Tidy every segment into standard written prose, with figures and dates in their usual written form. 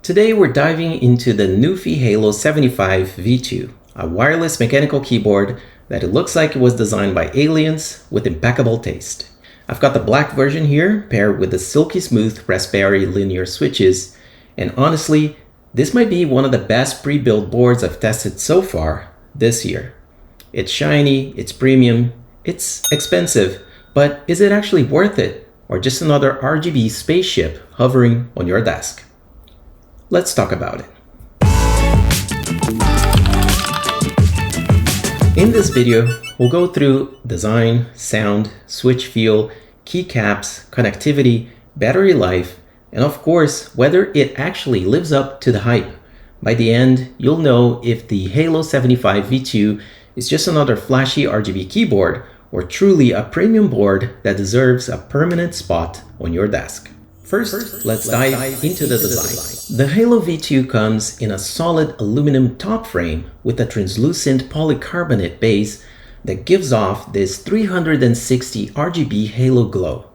Today we're diving into the NuPhy Halo V2, a wireless mechanical keyboard that it looks like it was designed by aliens with impeccable taste. I've got the black version here paired with the silky smooth Raspberry linear switches, and honestly, this might be one of the best pre-built boards I've tested so far this year. It's shiny, it's premium, it's expensive, but is it actually worth it, or just another RGB spaceship hovering on your desk? Let's talk about it. In this video, we'll go through design, sound, switch feel, keycaps, connectivity, battery life, and of course, whether it actually lives up to the hype. By the end, you'll know if the Halo V2 is just another flashy RGB keyboard or truly a premium board that deserves a permanent spot on your desk. First, let's dive into the design. The Halo V2 comes in a solid aluminum top frame with a translucent polycarbonate base that gives off this 360 RGB halo glow.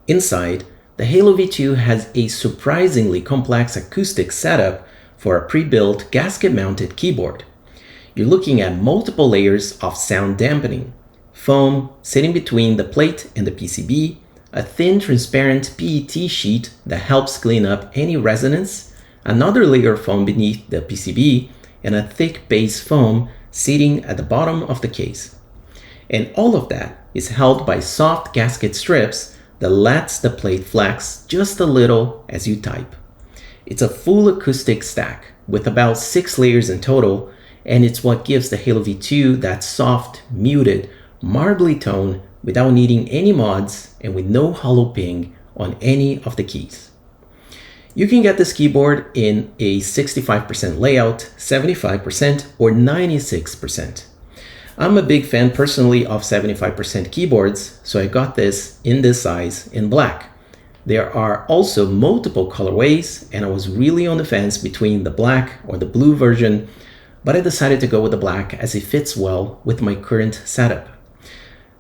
Inside, the Halo V2 has a surprisingly complex acoustic setup for a pre-built gasket-mounted keyboard. You're looking at multiple layers of sound dampening, foam sitting between the plate and the PCB, a thin transparent PET sheet that helps clean up any resonance, another layer of foam beneath the PCB, and a thick base foam sitting at the bottom of the case. And all of that is held by soft gasket strips that lets the plate flex just a little as you type. It's a full acoustic stack with about 6 layers in total, and it's what gives the Halo V2 that soft, muted, marbly tone without needing any mods and with no hollow ping on any of the keys. You can get this keyboard in a 65% layout, 75%, or 96%. I'm a big fan personally of 75% keyboards, so I got this in this size in black. There are also multiple colorways, and I was really on the fence between the black or the blue version, but I decided to go with the black as it fits well with my current setup.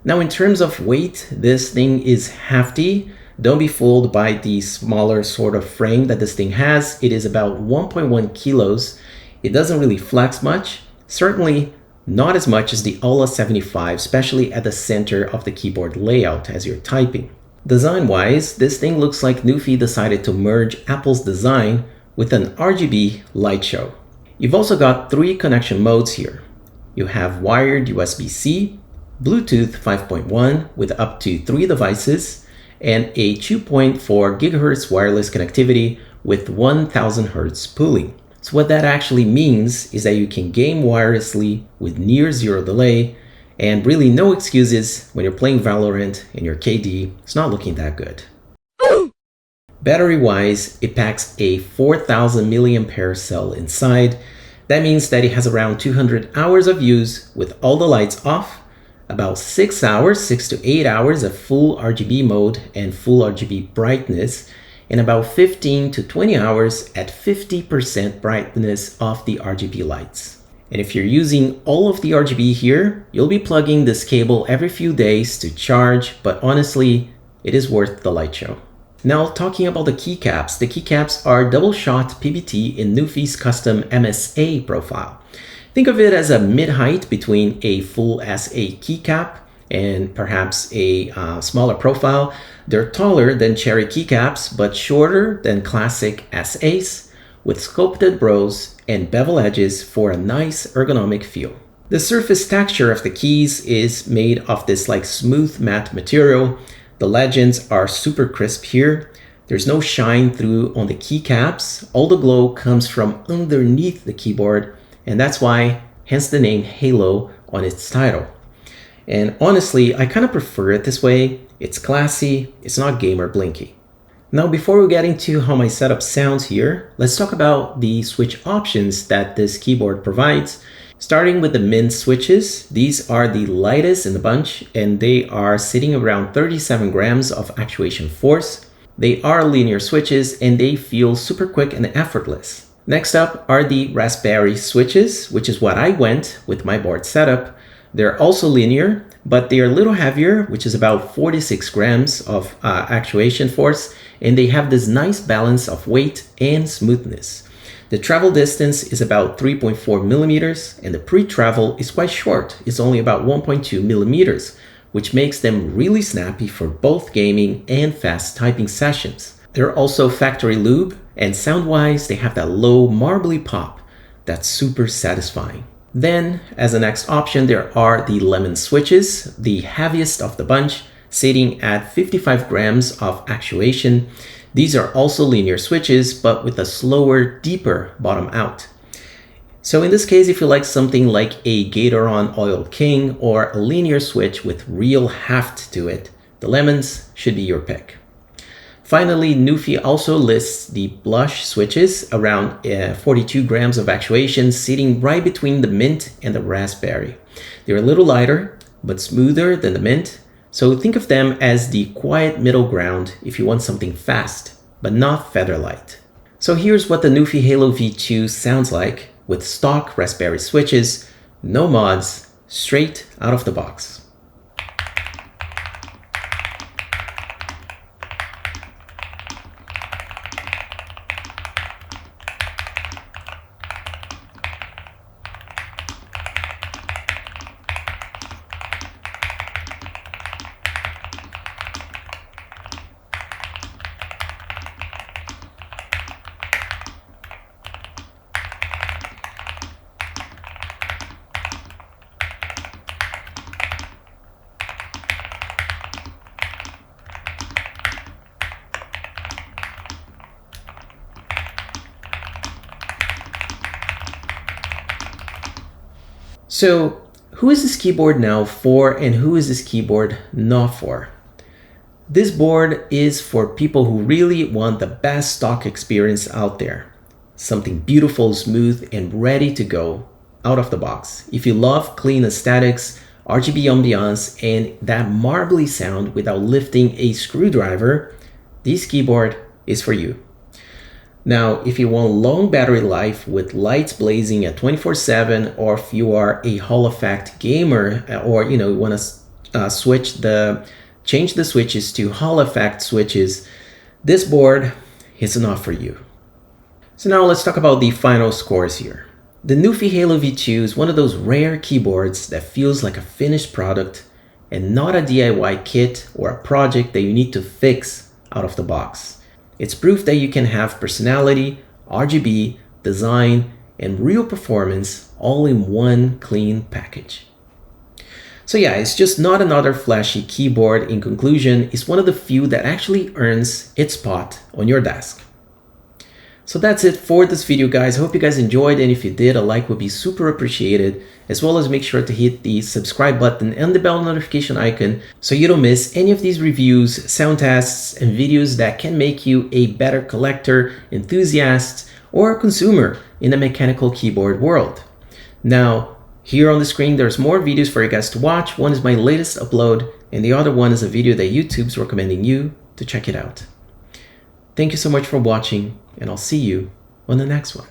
Now, in terms of weight, this thing is hefty. Don't be fooled by the smaller sort of frame that this thing has. It is about 1.1 kilos. It doesn't really flex much, certainly not as much as the Ola 75, especially at the center of the keyboard layout as you're typing. Design-wise, this thing looks like NuPhy decided to merge Apple's design with an RGB light show. You've also got 3 connection modes here. You have wired USB-C, Bluetooth 5.1 with up to 3 devices, and a 2.4 GHz wireless connectivity with 1000 Hz pooling. So what that actually means is that you can game wirelessly with near zero delay, and really no excuses when you're playing Valorant and your KD is not looking that good. Battery-wise, it packs a 4000 mAh cell inside. That means that it has around 200 hours of use with all the lights off, about 6 to 8 hours of full RGB mode and full RGB brightness, and about 15 to 20 hours at 50% brightness of the RGB lights. And if you're using all of the RGB here, you'll be plugging this cable every few days to charge, but honestly, it is worth the light show. Now, talking about the keycaps. The keycaps are double-shot PBT in NuPhy's custom MSA profile. Think of it as a mid-height between a full SA keycap and perhaps a smaller profile. They're taller than cherry keycaps, but shorter than classic SAs, with sculpted brows and bevel edges for a nice ergonomic feel. The surface texture of the keys is made of this smooth matte material. The legends are super crisp here. There's no shine through on the keycaps. All the glow comes from underneath the keyboard, and that's why, hence the name Halo on its title. And honestly, I kind of prefer it this way. It's classy, it's not gamer blinky. Now, before we get into how my setup sounds here, let's talk about the switch options that this keyboard provides. Starting with the min switches, these are the lightest in the bunch, and they are sitting around 37 grams of actuation force. They are linear switches, and they feel super quick and effortless. Next up are the Raspberry switches, which is what I went with my board setup. They're also linear, but they are a little heavier, which is about 46 grams of actuation force, and they have this nice balance of weight and smoothness. The travel distance is about 3.4 millimeters, and the pre-travel is quite short. It's only about 1.2 millimeters, which makes them really snappy for both gaming and fast typing sessions. They're also factory lube, and sound-wise, they have that low marbly pop that's super satisfying. Then, as the next option, there are the lemon switches, the heaviest of the bunch, sitting at 55 grams of actuation. These are also linear switches, but with a slower, deeper bottom out. So in this case, if you like something like a Gatoron Oil King or a linear switch with real heft to it, the lemons should be your pick. Finally, NuPhy also lists the blush switches, around 42 grams of actuation, sitting right between the mint and the raspberry. They're a little lighter, but smoother than the mint, so think of them as the quiet middle ground if you want something fast, but not feather light. So here's what the NuPhy Halo V2 sounds like with stock raspberry switches, no mods, straight out of the box. So who is this keyboard now for, and who is this keyboard not for? This board is for people who really want the best stock experience out there. Something beautiful, smooth, and ready to go out of the box. If you love clean aesthetics, RGB ambiance, and that marbly sound without lifting a screwdriver, this keyboard is for you. Now, if you want long battery life with lights blazing at 24/7, or if you are a Hall effect gamer, or you want to change the switches to Hall effect switches, this board is not for you. So now let's talk about the final scores here. The NuPhy Halo V2 is one of those rare keyboards that feels like a finished product and not a DIY kit or a project that you need to fix out of the box. It's proof that you can have personality, RGB, design, and real performance all in one clean package. So yeah, it's just not another flashy keyboard. In conclusion, it's one of the few that actually earns its spot on your desk. So that's it for this video, guys. I hope you guys enjoyed, and if you did, a like would be super appreciated, as well as make sure to hit the subscribe button and the bell notification icon so you don't miss any of these reviews, sound tests, and videos that can make you a better collector, enthusiast, or consumer in the mechanical keyboard world. Now, here on the screen, there's more videos for you guys to watch. One is my latest upload, and the other one is a video that YouTube's recommending you to check it out. Thank you so much for watching, and I'll see you on the next one.